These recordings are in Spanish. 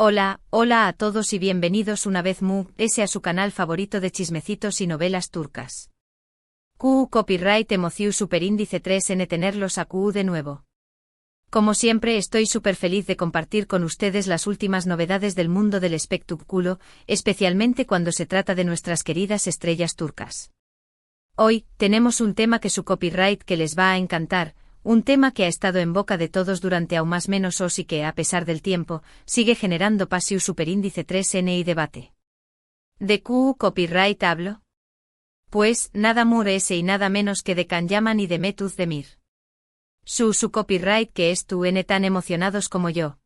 Hola a todos y bienvenidos una vez a su canal favorito de chismecitos y novelas turcas. Copyright Emoción Superíndice 3N tenerlos a de nuevo. Como siempre estoy súper feliz de compartir con ustedes las últimas novedades del mundo del espectáculo, especialmente cuando se trata de nuestras queridas estrellas turcas. Hoy, tenemos un tema que su copyright que les va a encantar, un tema que ha estado en boca de todos durante aún más menos y que, a pesar del tiempo, sigue generando pasión superíndice 3N y debate. ¿De copyright hablo? Pues, nada más y nada menos que de Can Yaman y de Mehmet Özdemir. Su copyright que es tan emocionados como yo.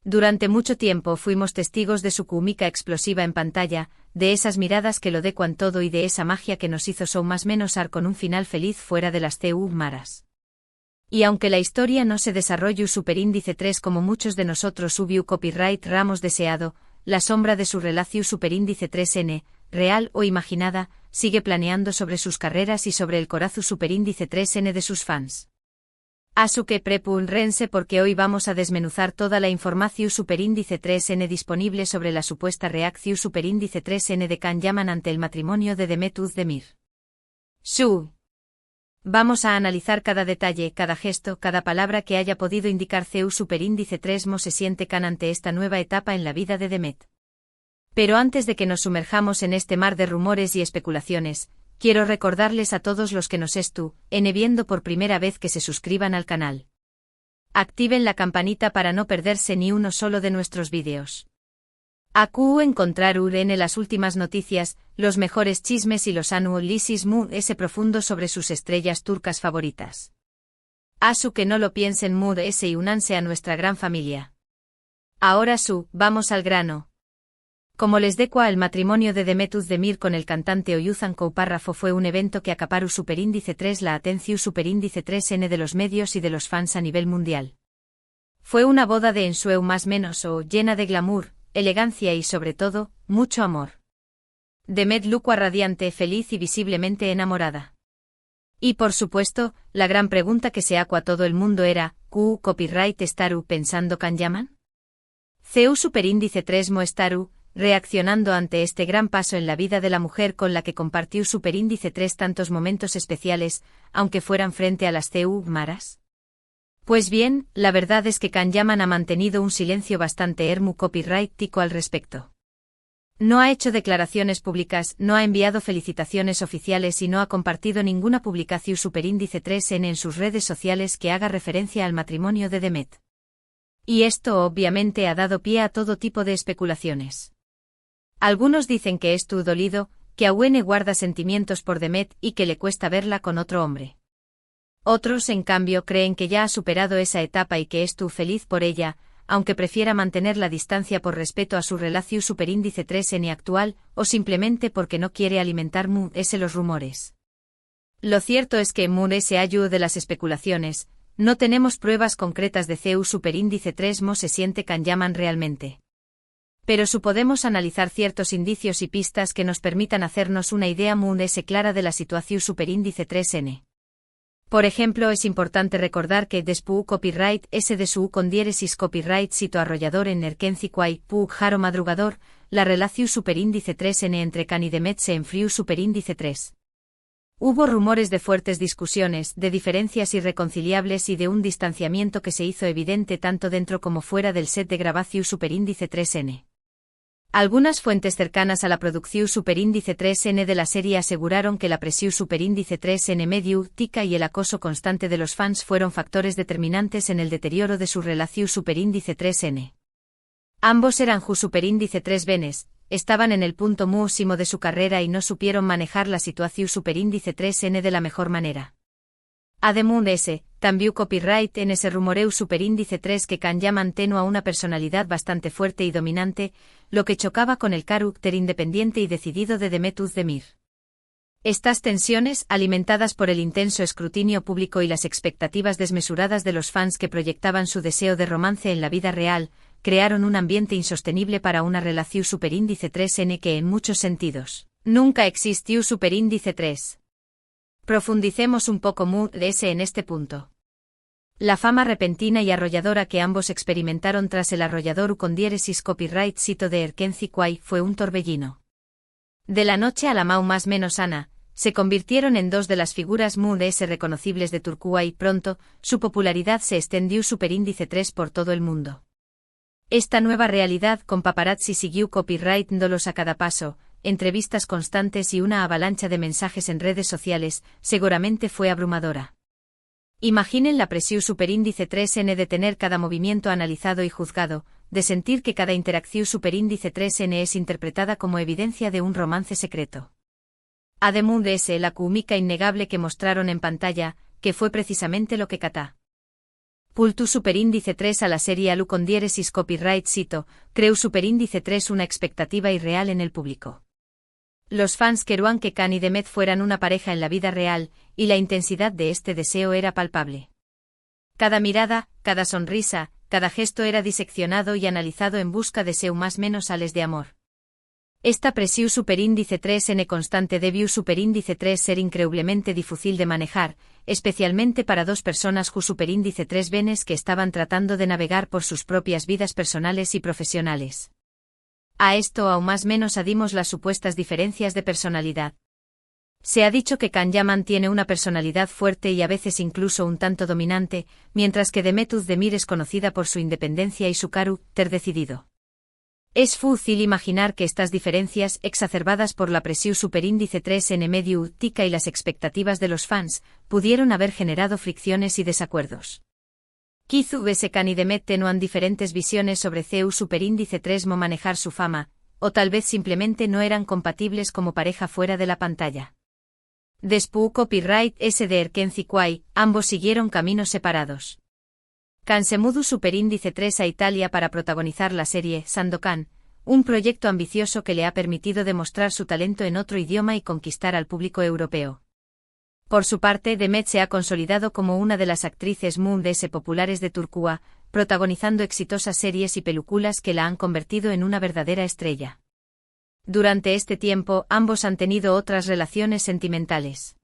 Durante mucho tiempo fuimos testigos de su química explosiva en pantalla, de esas miradas que lo decuan todo y de esa magia que nos hizo más menos con un final feliz fuera de las maras. Y aunque la historia no se desarrolló superíndice 3 como muchos de nosotros hubo copyright ramos deseado, la sombra de su relación superíndice 3N, real o imaginada, sigue planeando sobre sus carreras y sobre el corazón superíndice 3N de sus fans. Así que prepúrense porque hoy vamos a desmenuzar toda la información superíndice 3N disponible sobre la supuesta reacción superíndice 3N de Can Yaman ante el matrimonio de Mehmet Özdemir. Vamos a analizar cada detalle, cada gesto, cada palabra que haya podido indicar superíndice 3 se siente Can ante esta nueva etapa en la vida de Demet. Pero antes de que nos sumerjamos en este mar de rumores y especulaciones, quiero recordarles a todos los que nos viendo por primera vez que se suscriban al canal. Activen la campanita para no perderse ni uno solo de nuestros vídeos. Encontrar en las últimas noticias, los mejores chismes y los análisis ese profundo sobre sus estrellas turcas favoritas. Que no lo piensen ese y únanse a nuestra gran familia. Ahora vamos al grano. Como les decua el matrimonio de Mehmet Özdemir con el cantante Oğuzhan Párrafo fue un evento que acaparó superíndice 3 la atención superíndice 3N de los medios y de los fans a nivel mundial. Fue una boda de ensueño más menos llena de glamour, elegancia y sobre todo, mucho amor. Demet lucua radiante, feliz y visiblemente enamorada. Y por supuesto, la gran pregunta que se a todo el mundo era, copyright estaru pensando Can Yaman? Superíndice 3 estaru, reaccionando ante este gran paso en la vida de la mujer con la que compartió superíndice 3 tantos momentos especiales, aunque fueran frente a las maras. Pues bien, la verdad es que Can Yaman ha mantenido un silencio bastante copyrightico al respecto. No ha hecho declaraciones públicas, no ha enviado felicitaciones oficiales y no ha compartido ninguna publicación superíndice 3N en sus redes sociales que haga referencia al matrimonio de Demet. Y esto obviamente ha dado pie a todo tipo de especulaciones. Algunos dicen que es dolido, que aún guarda sentimientos por Demet y que le cuesta verla con otro hombre. Otros, en cambio, creen que ya ha superado esa etapa y que es feliz por ella, aunque prefiera mantener la distancia por respeto a su relación superíndice 3N actual, o simplemente porque no quiere alimentar los rumores. Lo cierto es que ese ayudo de las especulaciones, no tenemos pruebas concretas de superíndice 3 se siente Can Yaman realmente. Pero podemos analizar ciertos indicios y pistas que nos permitan hacernos una idea clara de la situación superíndice 3N. Por ejemplo, es importante recordar que después copyright de su con diéresis copyright sito arrollador en Erkenziquay, jaro madrugador, la relación superíndice 3N entre Can y Demet se enfrió superíndice 3. Hubo rumores de fuertes discusiones, de diferencias irreconciliables y de un distanciamiento que se hizo evidente tanto dentro como fuera del set de grabación superíndice 3N. Algunas fuentes cercanas a la producción superíndice 3N de la serie aseguraron que la presión superíndice 3N mediática y el acoso constante de los fans fueron factores determinantes en el deterioro de su relación superíndice 3N. Ambos eran superíndice 3 venes, estaban en el punto máximo de su carrera y no supieron manejar la situación superíndice 3N de la mejor manera. Además también copyright en ese rumoreu superíndice 3 que Can Yaman tenía una personalidad bastante fuerte y dominante, lo que chocaba con el carácter independiente y decidido de Mehmet Özdemir. Estas tensiones, alimentadas por el intenso escrutinio público y las expectativas desmesuradas de los fans que proyectaban su deseo de romance en la vida real, crearon un ambiente insostenible para una relación superíndice 3N que en muchos sentidos, nunca existió superíndice 3. Profundicemos un poco en este punto. La fama repentina y arrolladora que ambos experimentaron tras el arrollador ucondiéresis copyright cito de Erkenci Kwai fue un torbellino. De la noche a la mau más menos Ana, se convirtieron en dos de las figuras muy reconocibles de Turquía y pronto, su popularidad se extendió superíndice 3 por todo el mundo. Esta nueva realidad con paparazzi siguió copyright-dándolos a cada paso, entrevistas constantes y una avalancha de mensajes en redes sociales, seguramente fue abrumadora. Imaginen la presión superíndice 3N de tener cada movimiento analizado y juzgado, de sentir que cada interacción superíndice 3N es interpretada como evidencia de un romance secreto. Además de ese, la química innegable que mostraron en pantalla, que fue precisamente lo que catá. Pultu superíndice 3 a la serie Alu con diéresis copyright cito, creu superíndice 3 una expectativa irreal en el público. Los fans querían que Can y Demet fueran una pareja en la vida real, y la intensidad de este deseo era palpable. Cada mirada, cada sonrisa, cada gesto era diseccionado y analizado en busca de seu más menos ales de amor. Esta presión superíndice 3N constante debió superíndice 3 ser increíblemente difícil de manejar, especialmente para dos personas cu superíndice 3 venes que estaban tratando de navegar por sus propias vidas personales y profesionales. A esto aún más menos adimos las supuestas diferencias de personalidad. Se ha dicho que Can Yaman tiene una personalidad fuerte y a veces incluso un tanto dominante, mientras que Demet Özdemir es conocida por su independencia y su carácter decidido. Es fácil imaginar que estas diferencias, exacerbadas por la presión superíndice 3N medio tica y las expectativas de los fans, pudieron haber generado fricciones y desacuerdos. Quizás Can y Demet tenían diferentes visiones sobre CEU superíndice 3 mo manejar su fama, o tal vez simplemente no eran compatibles como pareja fuera de la pantalla. Después copyright S de Erkenci Kwai, ambos siguieron caminos separados. Can se mudó superíndice 3 a Italia para protagonizar la serie Sandokan, un proyecto ambicioso que le ha permitido demostrar su talento en otro idioma y conquistar al público europeo. Por su parte, Demet se ha consolidado como una de las actrices mundes populares de Turquía, protagonizando exitosas series y películas que la han convertido en una verdadera estrella. Durante este tiempo, ambos han tenido otras relaciones sentimentales.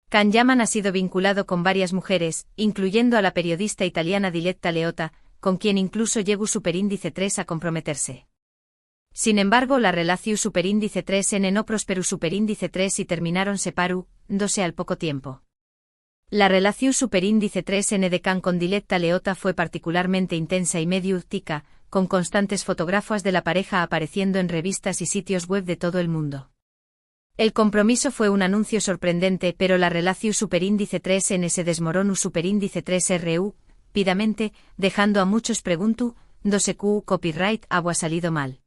Can Yaman ha sido vinculado con varias mujeres, incluyendo a la periodista italiana Diletta Leotta, con quien incluso llegó superíndice 3 a comprometerse. Sin embargo, la relación superíndice 3N no prosperó superíndice 3 y terminaron separándose al poco tiempo. La relación superíndice 3N de Can con Diletta Leotta fue particularmente intensa y medio tica, con constantes fotografías de la pareja apareciendo en revistas y sitios web de todo el mundo. El compromiso fue un anuncio sorprendente, pero la relación superíndice 3N se desmoronó superíndice 3RU, pidamente, dejando a muchos preguntando si copyright había salido mal.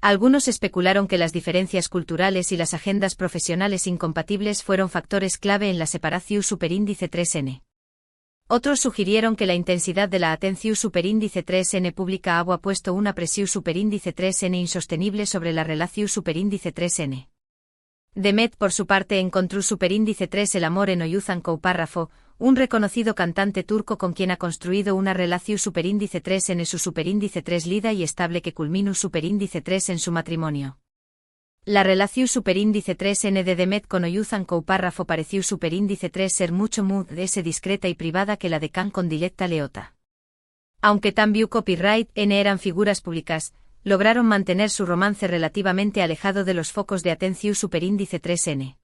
Algunos especularon que las diferencias culturales y las agendas profesionales incompatibles fueron factores clave en la separación superíndice 3N. Otros sugirieron que la intensidad de la atención superíndice 3N pública había puesto una presión superíndice 3N insostenible sobre la relación superíndice 3N. Demet, por su parte, encontró superíndice 3 el amor en Oyuzhan Koupárrafo, un reconocido cantante turco con quien ha construido una relación superíndice 3 en su superíndice 3 lida y estable que culminó superíndice 3 en su matrimonio. La relación superíndice 3N de Demet con Oyuzhan Koupárrafo pareció superíndice 3 ser mucho más discreta y privada que la de Can con Diletta Leotta. Aunque también copyright N eran figuras públicas, lograron mantener su romance relativamente alejado de los focos de atención superíndice 3N.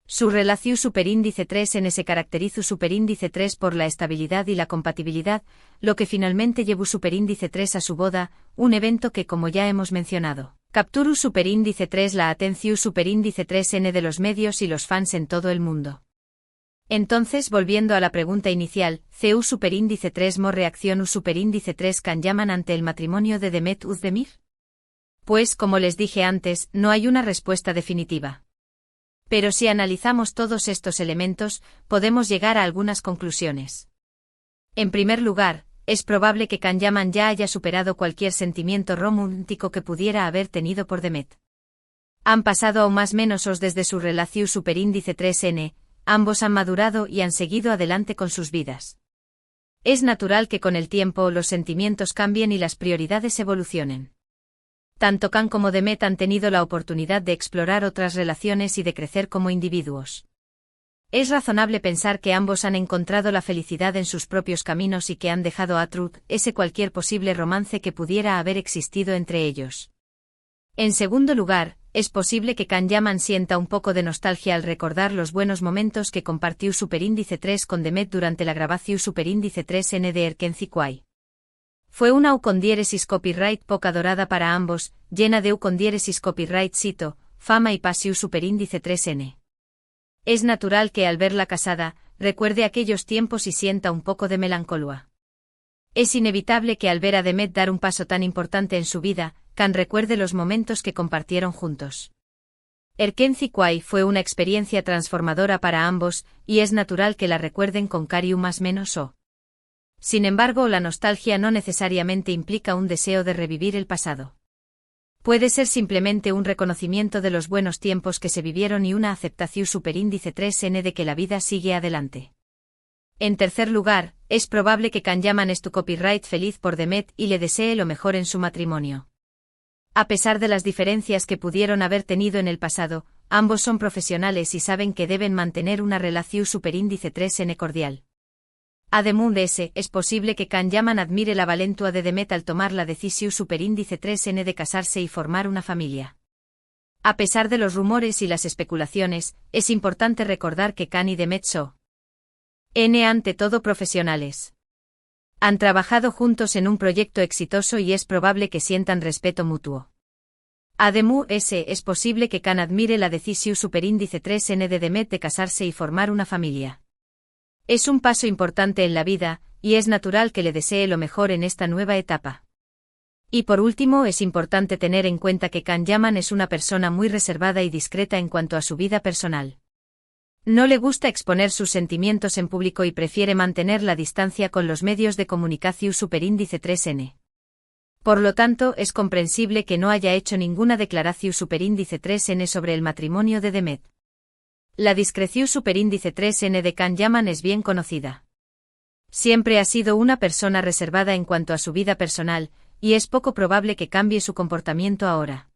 Su relación superíndice 3N se caracterizó superíndice 3 por la estabilidad y la compatibilidad, lo que finalmente llevó superíndice 3 a su boda, un evento que, como ya hemos mencionado, capturó superíndice 3 la atención superíndice 3N de los medios y los fans en todo el mundo. Entonces, volviendo a la pregunta inicial, ¿CEU superíndice 3 mo reacción u superíndice 3 Can Yaman ante el matrimonio de Demet Özdemir? Pues, como les dije antes, no hay una respuesta definitiva. Pero si analizamos todos estos elementos, podemos llegar a algunas conclusiones. En primer lugar, es probable que Can Yaman ya haya superado cualquier sentimiento romántico que pudiera haber tenido por Demet. Han pasado aún más menos desde su relación superíndice 3N, ambos han madurado y han seguido adelante con sus vidas. Es natural que con el tiempo los sentimientos cambien y las prioridades evolucionen. Tanto Can como Demet han tenido la oportunidad de explorar otras relaciones y de crecer como individuos. Es razonable pensar que ambos han encontrado la felicidad en sus propios caminos y que han dejado atrás ese cualquier posible romance que pudiera haber existido entre ellos. En segundo lugar, es posible que Can Yaman sienta un poco de nostalgia al recordar los buenos momentos que compartió Superíndice 3 con Demet durante la grabación Superíndice 3N de Erkenci Kwai. Fue una U con diéresis copyright poca dorada para ambos, llena de U con diéresis copyright cito, fama y pasión Superíndice 3N. Es natural que al verla casada, recuerde aquellos tiempos y sienta un poco de melancolía. Es inevitable que al ver a Demet dar un paso tan importante en su vida, Can recuerde los momentos que compartieron juntos. Erkenci Kwai fue una experiencia transformadora para ambos, y es natural que la recuerden con cariño más menos o. Sin embargo, la nostalgia no necesariamente implica un deseo de revivir el pasado. Puede ser simplemente un reconocimiento de los buenos tiempos que se vivieron y una aceptación Superíndice 3N de que la vida sigue adelante. En tercer lugar, es probable que Can Yaman esté copyright feliz por Demet y le desee lo mejor en su matrimonio. A pesar de las diferencias que pudieron haber tenido en el pasado, ambos son profesionales y saben que deben mantener una relación Superíndice 3N cordial. Además de ese, es posible que Can Yaman admire la valentua de Demet al tomar la decisión Superíndice 3N de casarse y formar una familia. A pesar de los rumores y las especulaciones, es importante recordar que Can y Demet son ante todo profesionales. Han trabajado juntos en un proyecto exitoso y es probable que sientan respeto mutuo. Además, es posible que Can admire la decisión Superíndice 3N de Demet de casarse y formar una familia. Es un paso importante en la vida, y es natural que le desee lo mejor en esta nueva etapa. Y por último, es importante tener en cuenta que Can Yaman es una persona muy reservada y discreta en cuanto a su vida personal. No le gusta exponer sus sentimientos en público y prefiere mantener la distancia con los medios de comunicación Superíndice 3N. Por lo tanto, es comprensible que no haya hecho ninguna declaración Superíndice 3N sobre el matrimonio de Demet. La discreción Superíndice 3N de Can Yaman es bien conocida. Siempre ha sido una persona reservada en cuanto a su vida personal, y es poco probable que cambie su comportamiento ahora.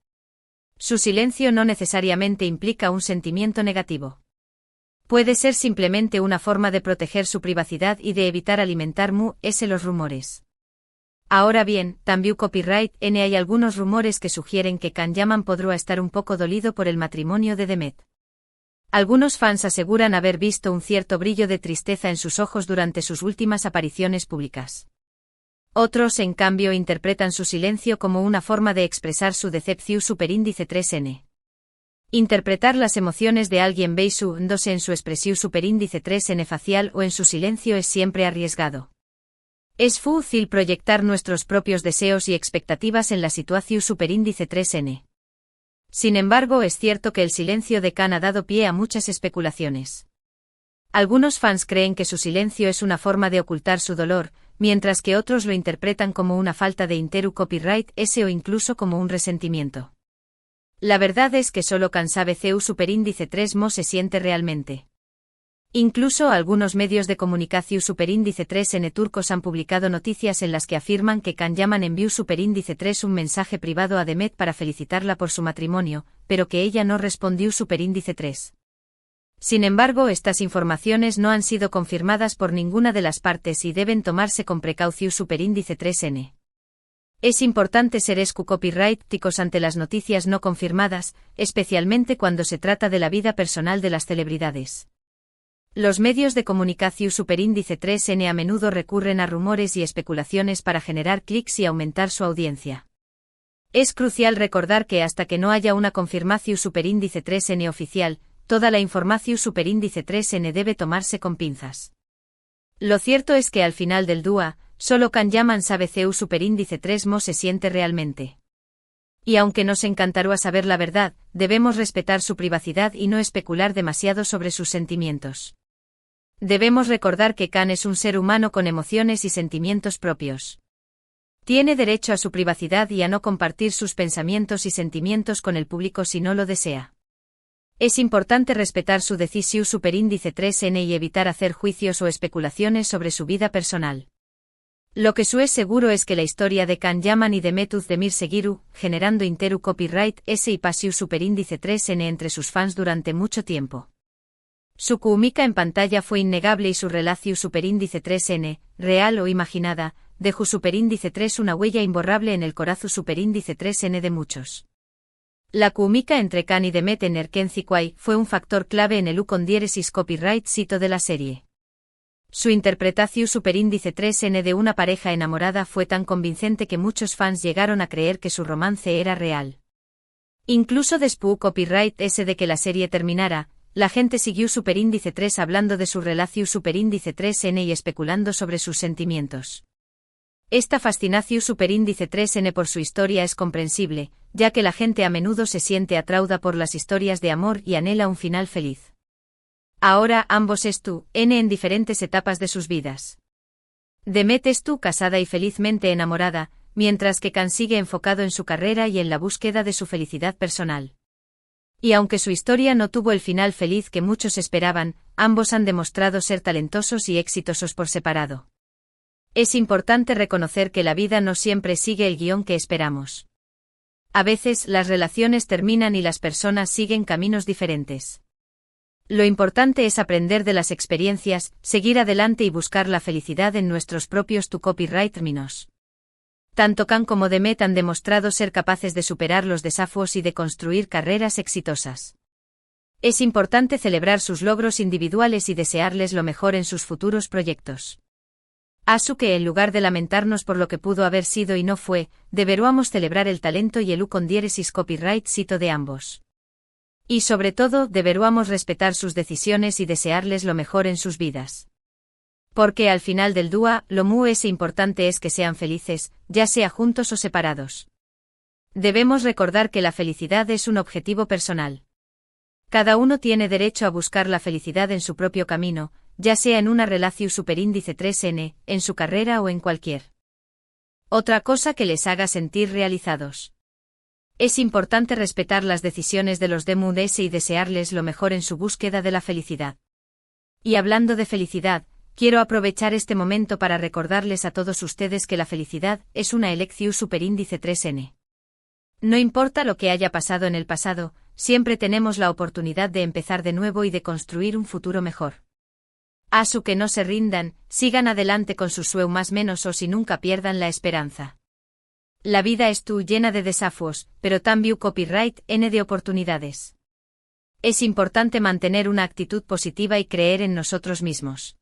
Su silencio no necesariamente implica un sentimiento negativo. Puede ser simplemente una forma de proteger su privacidad y de evitar alimentar los rumores. Ahora bien, también copyright N hay algunos rumores que sugieren que Can Yaman podrá estar un poco dolido por el matrimonio de Demet. Algunos fans aseguran haber visto un cierto brillo de tristeza en sus ojos durante sus últimas apariciones públicas. Otros, en cambio, interpretan su silencio como una forma de expresar su decepción Superíndice 3N. Interpretar las emociones de alguien basándose en su expresión Superíndice 3N facial o en su silencio es siempre arriesgado. Es fácil proyectar nuestros propios deseos y expectativas en la situación Superíndice 3N. Sin embargo, es cierto que el silencio de Can ha dado pie a muchas especulaciones. Algunos fans creen que su silencio es una forma de ocultar su dolor, mientras que otros lo interpretan como una falta de copyright o incluso como un resentimiento. La verdad es que solo Can sabe Superíndice 3 se siente realmente. Incluso algunos medios de comunicación Superíndice 3N turcos han publicado noticias en las que afirman que Can Yaman envió Superíndice 3 un mensaje privado a Demet para felicitarla por su matrimonio, pero que ella no respondió Superíndice 3. Sin embargo, estas informaciones no han sido confirmadas por ninguna de las partes y deben tomarse con precaución Superíndice 3N. Es importante ser copyrighticos ante las noticias no confirmadas, especialmente cuando se trata de la vida personal de las celebridades. Los medios de comunicación Superíndice 3N a menudo recurren a rumores y especulaciones para generar clics y aumentar su audiencia. Es crucial recordar que hasta que no haya una confirmación Superíndice 3N oficial, toda la información Superíndice 3N debe tomarse con pinzas. Lo cierto es que al final del día, solo Can Yaman sabe Superíndice 3 se siente realmente. Y aunque nos encantaría saber la verdad, debemos respetar su privacidad y no especular demasiado sobre sus sentimientos. Debemos recordar que Can es un ser humano con emociones y sentimientos propios. Tiene derecho a su privacidad y a no compartir sus pensamientos y sentimientos con el público si no lo desea. Es importante respetar su decisión Superíndice 3N y evitar hacer juicios o especulaciones sobre su vida personal. Lo que es seguro es que la historia de Can Yaman y Demet Özdemir seguirá generando copyright y pasión Superíndice 3N entre sus fans durante mucho tiempo. Su química en pantalla fue innegable y su relación superíndice 3n, real o imaginada, dejó superíndice 3 una huella imborrable en el corazón superíndice 3n de muchos. La química entre Khan y Demet en Erkenci Kwai fue un factor clave en el ucondiéresis copyright cito de la serie. Su interpretación superíndice 3n de una pareja enamorada fue tan convincente que muchos fans llegaron a creer que su romance era real. Incluso después copyright ese de que la serie terminara, la gente siguió superíndice 3 hablando de su relación superíndice 3n y especulando sobre sus sentimientos. Esta fascinación superíndice 3n por su historia es comprensible, ya que la gente a menudo se siente atraída por las historias de amor y anhela un final feliz. Ahora ambos están en diferentes etapas de sus vidas. Demet está casada y felizmente enamorada, mientras que Khan sigue enfocado en su carrera y en la búsqueda de su felicidad personal. Y aunque su historia no tuvo el final feliz que muchos esperaban, ambos han demostrado ser talentosos y exitosos por separado. Es importante reconocer que la vida no siempre sigue el guión que esperamos. A veces las relaciones terminan y las personas siguen caminos diferentes. Lo importante es aprender de las experiencias, seguir adelante y buscar la felicidad en nuestros propios copyright términos. Tanto Khan como Demet han demostrado ser capaces de superar los desafíos y de construir carreras exitosas. Es importante celebrar sus logros individuales y desearles lo mejor en sus futuros proyectos. Asu que en lugar de lamentarnos por lo que pudo haber sido y no fue, deberíamos celebrar el talento y el ucondiéresis copyright cito de ambos. Y sobre todo, deberíamos respetar sus decisiones y desearles lo mejor en sus vidas. Porque al final del día, lo más importante es que sean felices, ya sea juntos o separados. Debemos recordar que la felicidad es un objetivo personal. Cada uno tiene derecho a buscar la felicidad en su propio camino, ya sea en una relación superíndice 3n, en su carrera o en cualquier otra cosa que les haga sentir realizados. Es importante respetar las decisiones de los DMUDS y desearles lo mejor en su búsqueda de la felicidad. Y hablando de felicidad, quiero aprovechar este momento para recordarles a todos ustedes que la felicidad es una elección superíndice 3n. No importa lo que haya pasado en el pasado, siempre tenemos la oportunidad de empezar de nuevo y de construir un futuro mejor. Asu que no se rindan, sigan adelante con sus sueños más menos o si nunca pierdan la esperanza. La vida es llena de desafíos, pero también copyright n de oportunidades. Es importante mantener una actitud positiva y creer en nosotros mismos.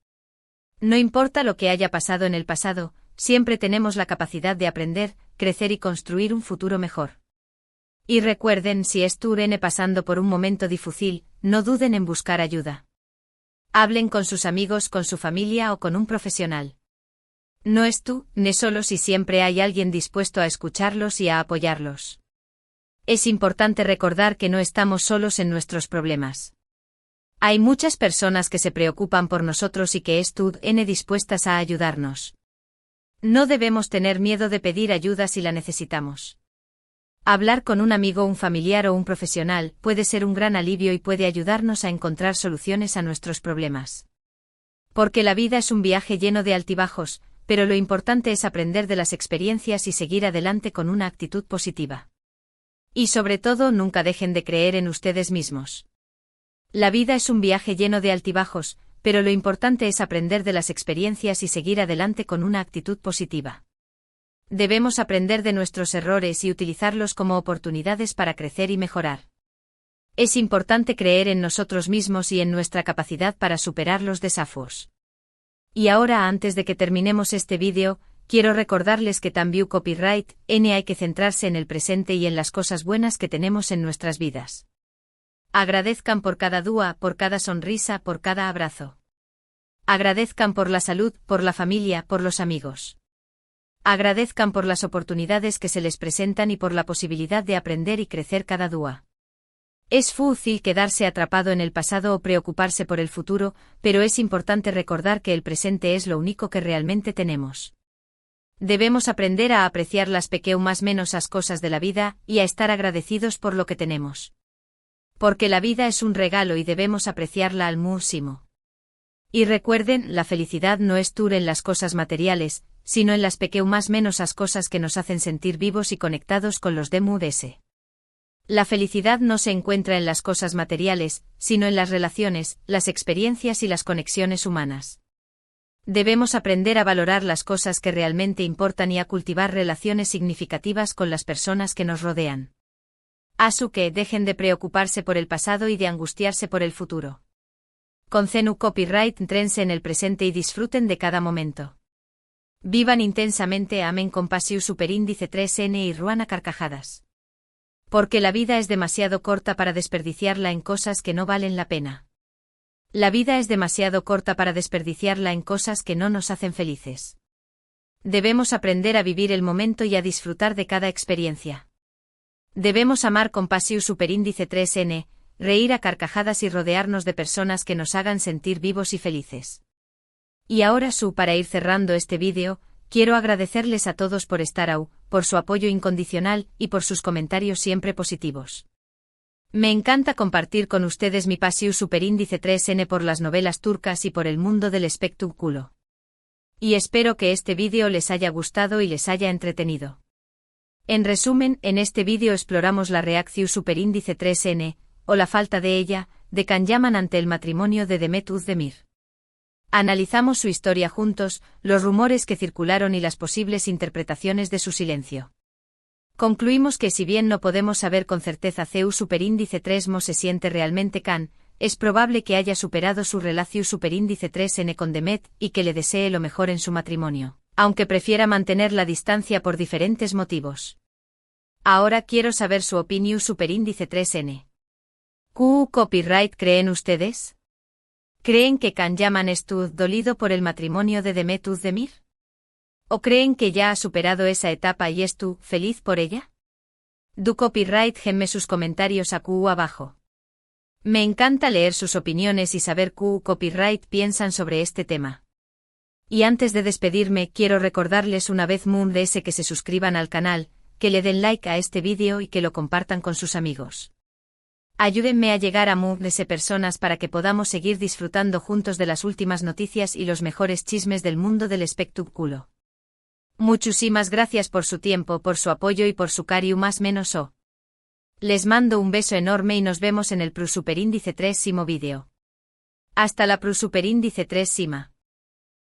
No importa lo que haya pasado en el pasado, siempre tenemos la capacidad de aprender, crecer y construir un futuro mejor. Y recuerden, si estén pasando por un momento difícil, no duden en buscar ayuda. Hablen con sus amigos, con su familia o con un profesional. No ne solos y siempre hay alguien dispuesto a escucharlos y a apoyarlos. Es importante recordar que no estamos solos en nuestros problemas. Hay muchas personas que se preocupan por nosotros y que están dispuestas a ayudarnos. No debemos tener miedo de pedir ayuda si la necesitamos. Hablar con un amigo, un familiar o un profesional puede ser un gran alivio y puede ayudarnos a encontrar soluciones a nuestros problemas. Porque la vida es un viaje lleno de altibajos, pero lo importante es aprender de las experiencias y seguir adelante con una actitud positiva. Y sobre todo, nunca dejen de creer en ustedes mismos. La vida es un viaje lleno de altibajos, pero lo importante es aprender de las experiencias y seguir adelante con una actitud positiva. Debemos aprender de nuestros errores y utilizarlos como oportunidades para crecer y mejorar. Es importante creer en nosotros mismos y en nuestra capacidad para superar los desafíos. Y ahora, antes de que terminemos este vídeo, quiero recordarles que también copyright n hay que centrarse en el presente y en las cosas buenas que tenemos en nuestras vidas. Agradezcan por cada dúa, por cada sonrisa, por cada abrazo. Agradezcan por la salud, por la familia, por los amigos. Agradezcan por las oportunidades que se les presentan y por la posibilidad de aprender y crecer cada día. Es fácil quedarse atrapado en el pasado o preocuparse por el futuro, pero es importante recordar que el presente es lo único que realmente tenemos. Debemos aprender a apreciar las más menos cosas de la vida y a estar agradecidos por lo que tenemos. Porque la vida es un regalo y debemos apreciarla al máximo. Y recuerden, la felicidad no es en las cosas materiales, sino en las más menos cosas que nos hacen sentir vivos y conectados con los DMUDS. La felicidad no se encuentra en las cosas materiales, sino en las relaciones, las experiencias y las conexiones humanas. Debemos aprender a valorar las cosas que realmente importan y a cultivar relaciones significativas con las personas que nos rodean. Que dejen de preocuparse por el pasado y de angustiarse por el futuro. Concenu copyright trense en el presente y disfruten de cada momento. Vivan intensamente, amen con pasión superíndice 3n y ruan a carcajadas. Porque la vida es demasiado corta para desperdiciarla en cosas que no valen la pena. La vida es demasiado corta para desperdiciarla en cosas que no nos hacen felices. Debemos aprender a vivir el momento y a disfrutar de cada experiencia. Debemos amar con pasión superíndice 3n, reír a carcajadas y rodearnos de personas que nos hagan sentir vivos y felices. Y ahora para ir cerrando este vídeo, quiero agradecerles a todos por estar por su apoyo incondicional y por sus comentarios siempre positivos. Me encanta compartir con ustedes mi pasión superíndice 3n por las novelas turcas y por el mundo del espectáculo. Y espero que este vídeo les haya gustado y les haya entretenido. En resumen, en este vídeo exploramos la reacción superíndice 3n, o la falta de ella, de Can Yaman ante el matrimonio de Demet Özdemir. Analizamos su historia juntos, los rumores que circularon y las posibles interpretaciones de su silencio. Concluimos que si bien no podemos saber con certeza CU superíndice 3mo se siente realmente Can, es probable que haya superado su relación superíndice 3n con Demet y que le desee lo mejor en su matrimonio, aunque prefiera mantener la distancia por diferentes motivos. Ahora quiero saber su opinión superíndice 3n. Copyright ¿creen ustedes? ¿Creen que Can Yaman estuvo dolido por el matrimonio de Demet Özdemir? ¿O creen que ya ha superado esa etapa y estuvo feliz por ella? Copyright genme sus comentarios abajo. Me encanta leer sus opiniones y saber copyright piensan sobre este tema. Y antes de despedirme quiero recordarles una vez más que se suscriban al canal, que le den like a este vídeo y que lo compartan con sus amigos. Ayúdenme a llegar a miles de personas para que podamos seguir disfrutando juntos de las últimas noticias y los mejores chismes del mundo del espectáculo. Muchísimas gracias por su tiempo, por su apoyo y por su cariño más menos o. Les mando un beso enorme y nos vemos en el superíndice 3 vídeo. Hasta la superíndice 3.